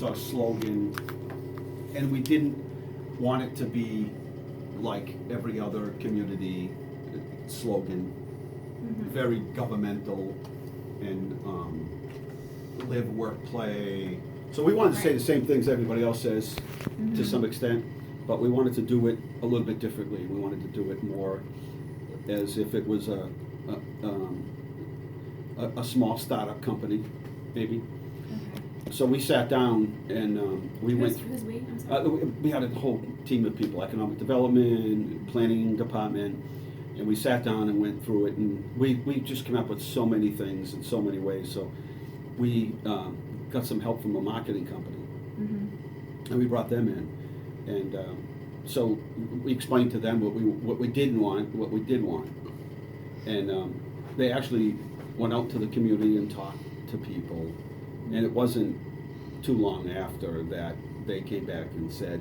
sort of slogan, and we didn't want it to be like every other community slogan, very governmental and live, work, play. So we wanted to say the same things everybody else says to some extent, but we wanted to do it a little bit differently. We wanted to do it more as if it was a small startup company, maybe. So we sat down and we went. Who's we? I'm sorry. We had a whole team of people, economic development, planning department, and we sat down and went through it, and we just came up with so many things in so many ways. So we got some help from a marketing company, and we brought them in, and so we explained to them what we didn't want, what we did want, and they actually went out to the community and talked to people. And it wasn't too long after that they came back and said,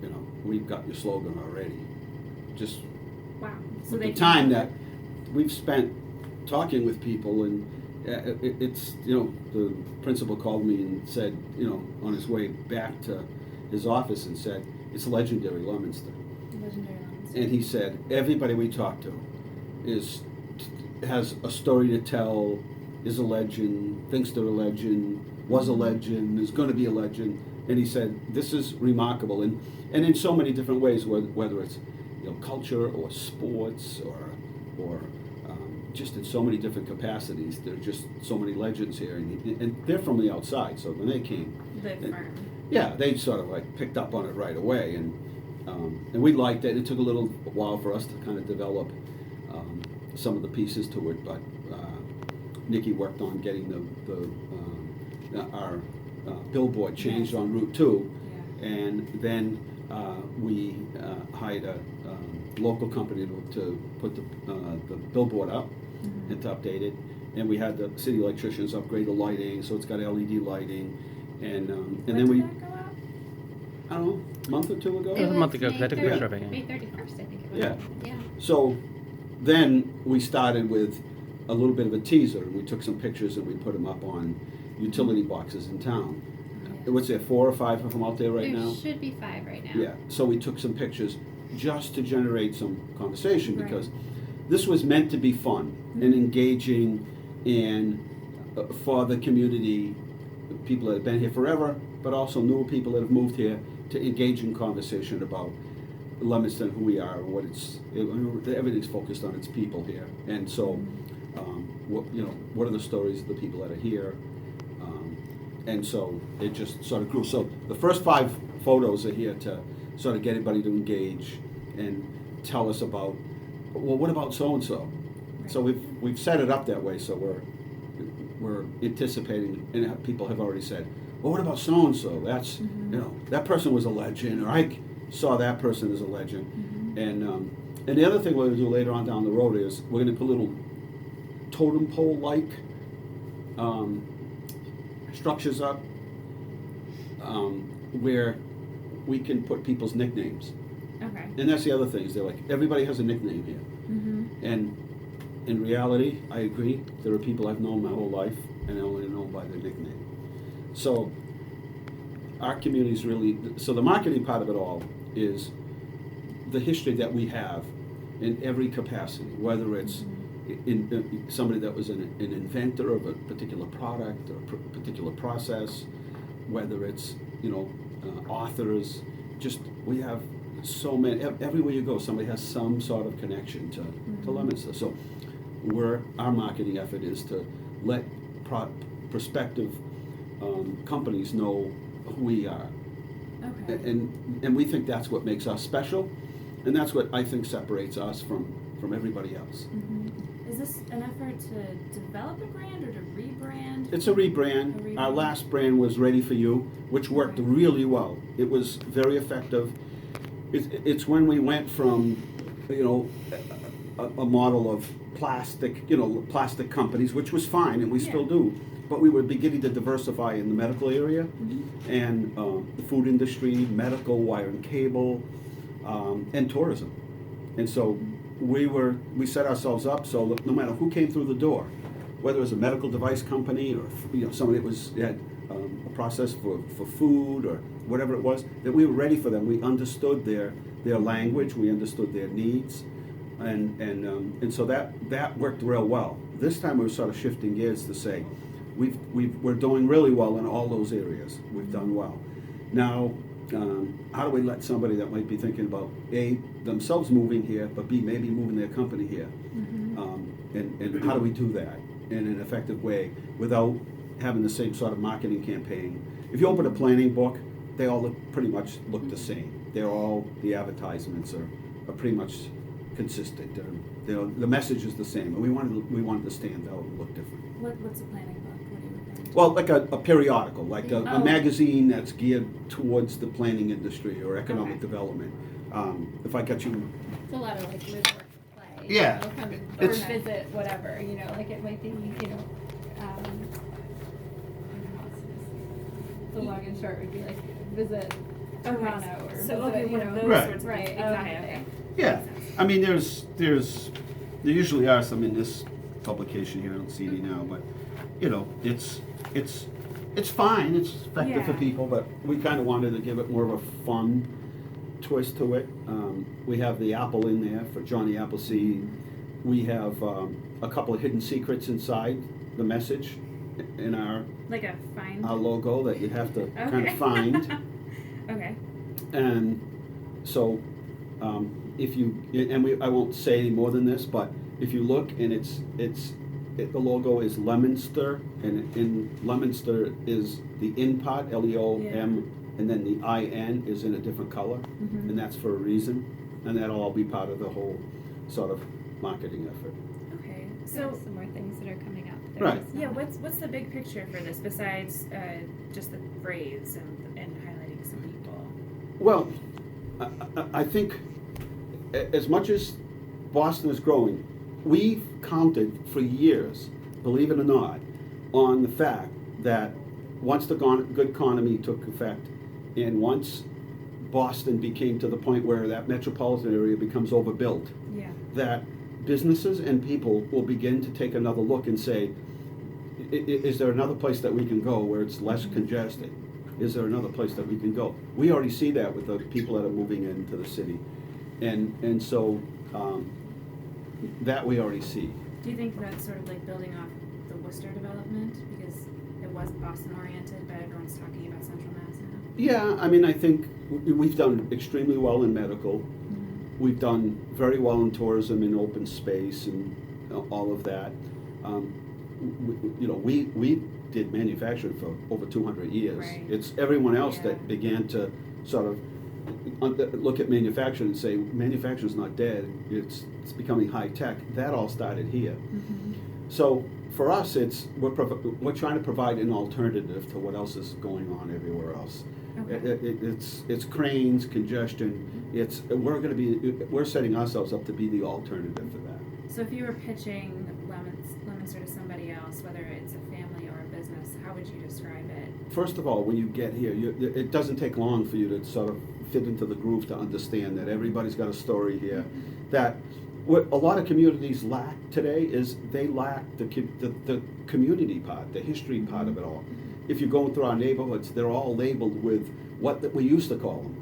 you know, we've got your slogan already. Just Wow. So with they the time that we've spent talking with people, and it's, you know, the principal called me and said, you know, on his way back to his office and said, it's legendary Leominster. Legendary Leominster. And he said, everybody we talk to has a story to tell, is a legend, thinks they're a legend, was a legend, is going to be a legend. And he said, this is remarkable. And in so many different ways, whether it's, you know, culture or sports or just in so many different capacities, there are just so many legends here. And they're from the outside, so when they came, The firm. yeah, they sort of like picked up on it right away. And we liked it. It took a little while for us to kind of develop some of the pieces to it, but Nikki worked on getting our billboard changed on Route 2, and then we hired a local company to put the billboard up and to update it, and we had the city electricians upgrade the lighting, so it's got LED lighting, and then we, Did that go out? I don't know, a month or two ago? It was a month ago, 'cause I took a picture of it. May 31st, I think it was. Yeah. Yeah. So then we started with a little bit of a teaser, and we took some pictures and we put them up on utility boxes in town. What's there, 4 or 5 of them out there right There now? should be 5 right now. Yeah, so we took some pictures just to generate some conversation, Right. because this was meant to be fun and engaging, and for the community, people that have been here forever, but also newer people that have moved here, to engage in conversation about Leominster and who we are, and what everything's focused on its people here. And so, what are the stories of the people that are here? And so it just sort of grew. So the first 5 photos are here to sort of get everybody to engage and tell us about, well, what about so and so? So we've set it up that way. So we're anticipating, and people have already said, well, what about so and so? That's you know, that person was a legend, or I saw that person as a legend. And the other thing we're going to do later on down the road is we're going to put little totem pole like structures up where we can put people's nicknames. Okay. And that's the other thing, is they're like, everybody has a nickname here. And in reality, I agree, there are people I've known my whole life and I only know by their nickname. So our community's really, so the marketing part of it all is the history that we have in every capacity, whether it's in somebody that was an inventor of a particular product or a particular process, whether it's, you know, authors, just, we have so many, everywhere you go, somebody has some sort of connection to Leominster. So our marketing effort is to let prospective companies know who we are. Okay. And we think that's what makes us special, and that's what I think separates us from everybody else. Is this an effort to develop a brand or to rebrand? It's a rebrand. Our last brand was Ready For You, which worked really well. It was very effective. It's when we went from, you know, a model of plastic companies, which was fine, and we still do, but we were beginning to diversify in the medical area and the food industry, medical, wire and cable, and tourism. And so we set ourselves up so that no matter who came through the door, whether it was a medical device company or somebody that had a process for food or whatever it was, that we were ready for them. We understood their language, we understood their needs, and so that worked real well. This time we were sort of shifting gears to say, we're doing really well in all those areas. We've done well. Now, how do we let somebody that might be thinking about A, themselves moving here, but B, maybe moving their company here, and how do we do that in an effective way without having the same sort of marketing campaign? If you open a planning book, they all pretty much look the same. The advertisements are pretty much consistent. The message is the same, and we wanted to stand out and look different. What's a planning book? What are you referring to? Well, like a periodical, like a magazine that's geared towards the planning industry or economic development. If I got you, It's a lot of like live, work, play. Yeah. Come and, or It's- visit, whatever, like it might be, the long and short would be like visit Toronto or So, visit, one of those Right. sorts of Right, things. exactly. Okay. yeah. Makes sense. I mean, there usually are some in this publication here. I don't see any now, but it's fine. It's effective for Yeah. people, but we kind of wanted to give it more of a fun twist to it. We have the apple in there for Johnny Appleseed. We have a couple of hidden secrets inside the message in our Like a find. logo that you have to kind Okay. of find. Okay. And so, I won't say any more than this, but if you look and the logo is Leominster, and in Leominster is the in part, Leom, and then the IN is in a different color, and that's for a reason, and that'll all be part of the whole sort of marketing effort. Okay. So So, some more things that are coming up. Right. yeah, what's the big picture for this besides just the phrase and highlighting some people? Well, I think as much as Boston is growing, we've counted for years, believe it or not, on the fact that once the good economy took effect, and once Boston became to the point where that metropolitan area becomes overbuilt, Yeah. that businesses and people will begin to take another look and say, is there another place that we can go where it's less congested? Is there another place that we can go? We already see that with the people that are moving into the city. And so that we already see. Do you think that's sort of like building off the Worcester development because it was Boston oriented, but everyone's talking about Central Mass now? Yeah, I mean, I think we've done extremely well in medical. We've done very well in tourism and open space and all of that. We did manufacturing for over 200 years. Right. It's everyone else Yeah. that began to sort of look at manufacturing and say, manufacturing's not dead, it's becoming high tech. That all started here. So for us, we're trying to provide an alternative to what else is going on everywhere else. Okay. It's cranes, congestion. We're setting ourselves up to be the alternative for that. So if you were pitching Leominster to somebody else, whether it's a family or a business, how would you describe it? First of all, when you get here, it doesn't take long for you to sort of fit into the groove to understand that everybody's got a story here. That what a lot of communities lack today is they lack the community part, the history part of it all. If you're going through our neighborhoods, they're all labeled with what we used to call them.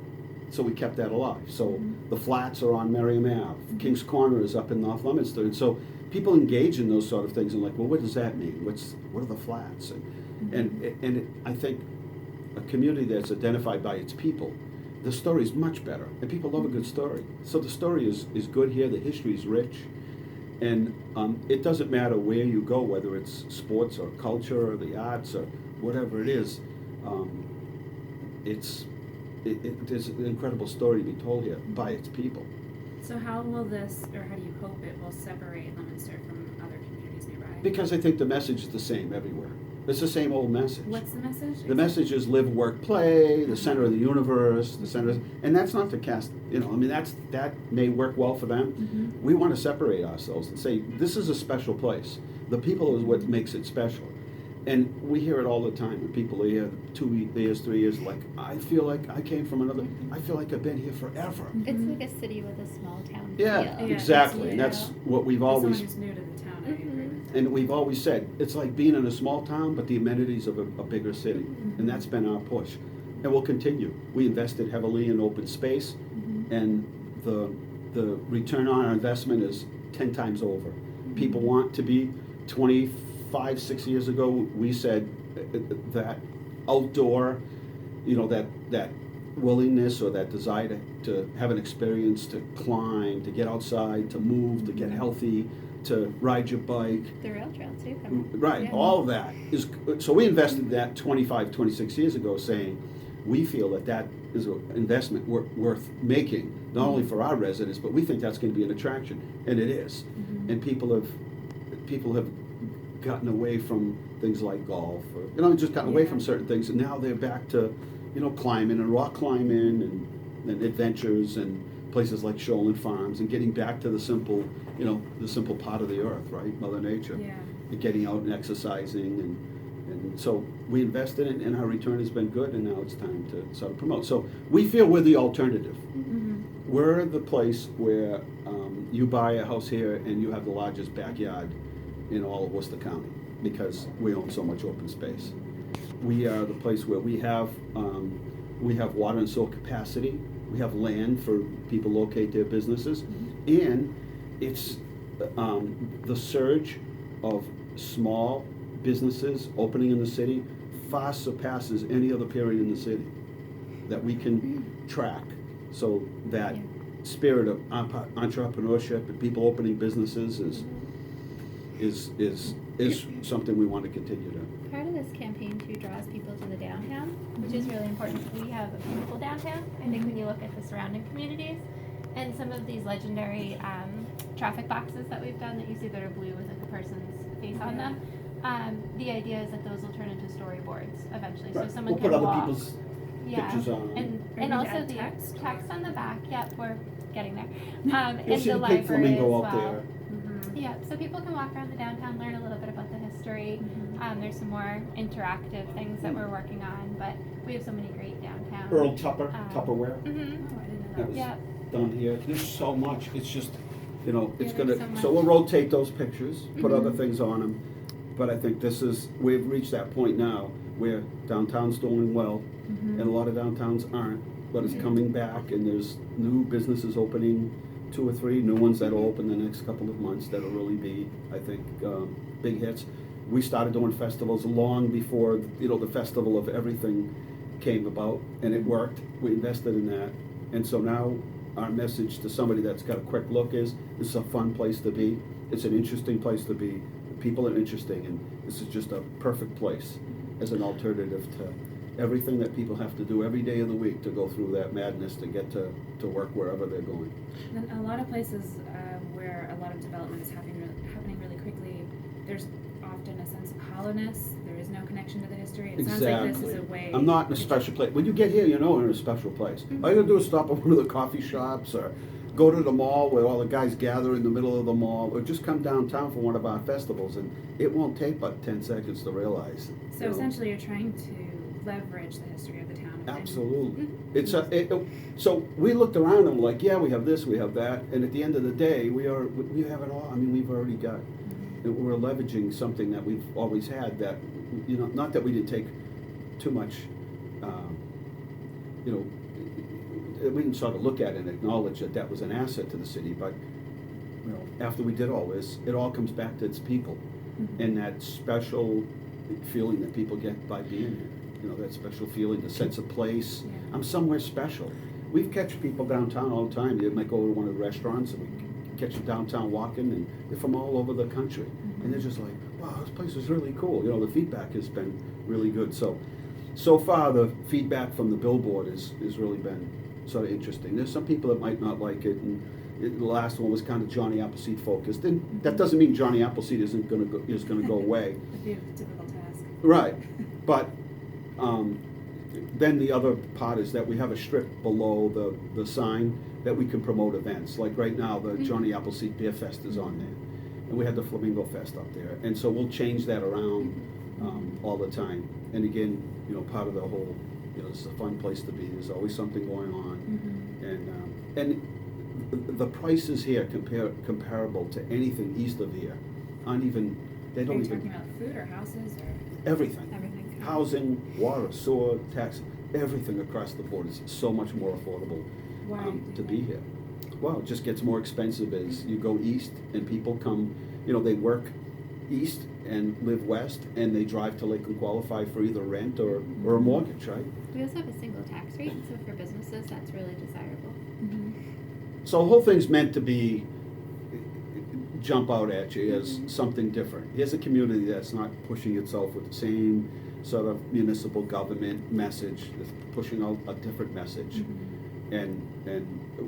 So we kept that alive. So the flats are on Merriam Ave, King's Corner is up in North Leominster, and so people engage in those sort of things and like, well, what does that mean? What are the flats? I think a community that's identified by its people, the story is much better, and people love a good story. So the story is good here. The history is rich, and it doesn't matter where you go, whether it's sports or culture or the arts or whatever it is. There's an incredible story to be told here by its people. So how will this, or how do you hope it will separate Leominster from other communities nearby? Because I think the message is the same everywhere. It's the same old message. What's the message? The message is live, work, play, the center of the universe, and that's not to cast, that may work well for them. We want to separate ourselves and say, this is a special place. The people is what makes it special. And we hear it all the time when people are here 2 years, 3 years, like, I feel like I came from I feel like I've been here forever. It's like a city with a small town Yeah, feel. exactly. And Yeah. that's what we've As someone always, who's new to the town, I agree with that. and we've always said, it's like being in a small town, but the amenities of a bigger city. And that's been our push. And we'll continue. We invested heavily in open space, and the return on our investment is 10 times over. People want to be 25, 6 years ago, we said that outdoor, that willingness or that desire to have an experience, to climb, to get outside, to move, to get healthy, to ride your bike. The rail trail too. Right, Yeah. all of that is, so we invested that 25, 26 years ago, saying, we feel that is an investment worth making, not only for our residents, but we think that's gonna be an attraction, and it is. And people have gotten away from things like golf, or, just gotten away from certain things, and now they're back to, climbing and rock climbing and adventures and places like Shoalin Farms, and getting back to the simple part of the earth, right, Mother Nature. Yeah. And getting out and exercising, and so we invested in, and our return has been good, and now it's time to sort of promote. So we feel we're the alternative. We're the place where you buy a house here and you have the largest backyard in all of Worcester County, because we own so much open space. We are the place where we have water and sewer capacity. We have land for people to locate their businesses, and it's the surge of small businesses opening in the city far surpasses any other period in the city that we can track. So that spirit of entrepreneurship and people opening businesses is something we want to continue to. Part of this campaign too draws people to the downtown, which is really important. We have a beautiful downtown. I think when you look at the surrounding communities and some of these legendary traffic boxes that we've done that you see that are blue with like a person's face on them, the idea is that those will turn into storyboards eventually. Right. So someone We'll can put other walk. people's Yeah, pictures on them. and Or also add the text. text on the back. Yep, we're getting there. You'll And see the the pink library as flamingo well. out there. Yeah, so people can walk around the downtown, learn a little bit about the history. There's some more interactive things that we're working on, but we have so many great downtown. Earl Tupper, Tupperware, Oh, I didn't know that that. was Yeah. done here. There's so much, it's just, it's there's gonna, so much. so we'll rotate those pictures, put other things on them. But I think we've reached that point now where downtown's doing well, and a lot of downtowns aren't, but it's coming back, and there's new businesses opening, 2 or 3 new ones that'll open the next couple of months that'll really be, I think, big hits. We started doing festivals long before, the festival of everything came about, and it worked. We invested in that. And so now our message to somebody that's got a quick look is, this is a fun place to be. It's an interesting place to be. People are interesting, and this is just a perfect place as an alternative to everything that people have to do every day of the week to go through that madness to get to work wherever they're going. And a lot of places where a lot of development is happening really quickly, there's often a sense of hollowness. There is no connection to the history. It sounds like this is a way. I'm not in a special place. When you get here, you're in a special place. All you gotta do is stop at one of the coffee shops, or go to the mall where all the guys gather in the middle of the mall, or just come downtown for one of our festivals, and it won't take but 10 seconds to realize. So essentially, you're trying to leverage the history of the town. Absolutely. So we looked around and we're like, yeah, we have this, we have that, and at the end of the day, we have it all. I mean, we've already got. We're leveraging something that we've always had. That not that we didn't take too much. We can sort of look at it and acknowledge that was an asset to the city, but after we did all this, it all comes back to its people, and that special feeling that people get by being here. That special feeling, the sense of place. Yeah. I'm somewhere special. We catch people downtown all the time. They might go to one of the restaurants, and we catch them downtown walking, and they're from all over the country. And they're just like, wow, this place is really cool. The feedback has been really good. So far, the feedback from the billboard is really been sort of interesting. There's some people that might not like it, and the last one was kind of Johnny Appleseed focused. And that doesn't mean Johnny Appleseed is going to go away. It'd be a difficult task. Right, but then the other part is that we have a strip below the sign that we can promote events. Like right now, the Johnny Appleseed Beer Fest is on there, and we had the Flamingo Fest up there, and so we'll change that around all the time. And again, part of the whole, this is a fun place to be. There's always something going on, and the prices here comparable to anything east of here aren't even. They Are don't you even, talking about food or houses or everything. everything? Housing, water, sewer, tax, everything across the board is so much more affordable Why to do be that? here. Well, it just gets more expensive as you go east and people come, you know, they work east and live west and they drive till they can qualify for either rent or a mortgage, right? We also have a single tax rate, so for businesses, that's really desirable. So the whole thing's meant to be, jump out at you as something different. Here's a community that's not pushing itself with the same sort of municipal government message, that's pushing out a different message. And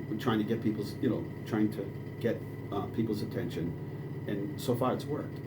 we're trying to get people's, you know, trying to get people's attention. And so far it's worked.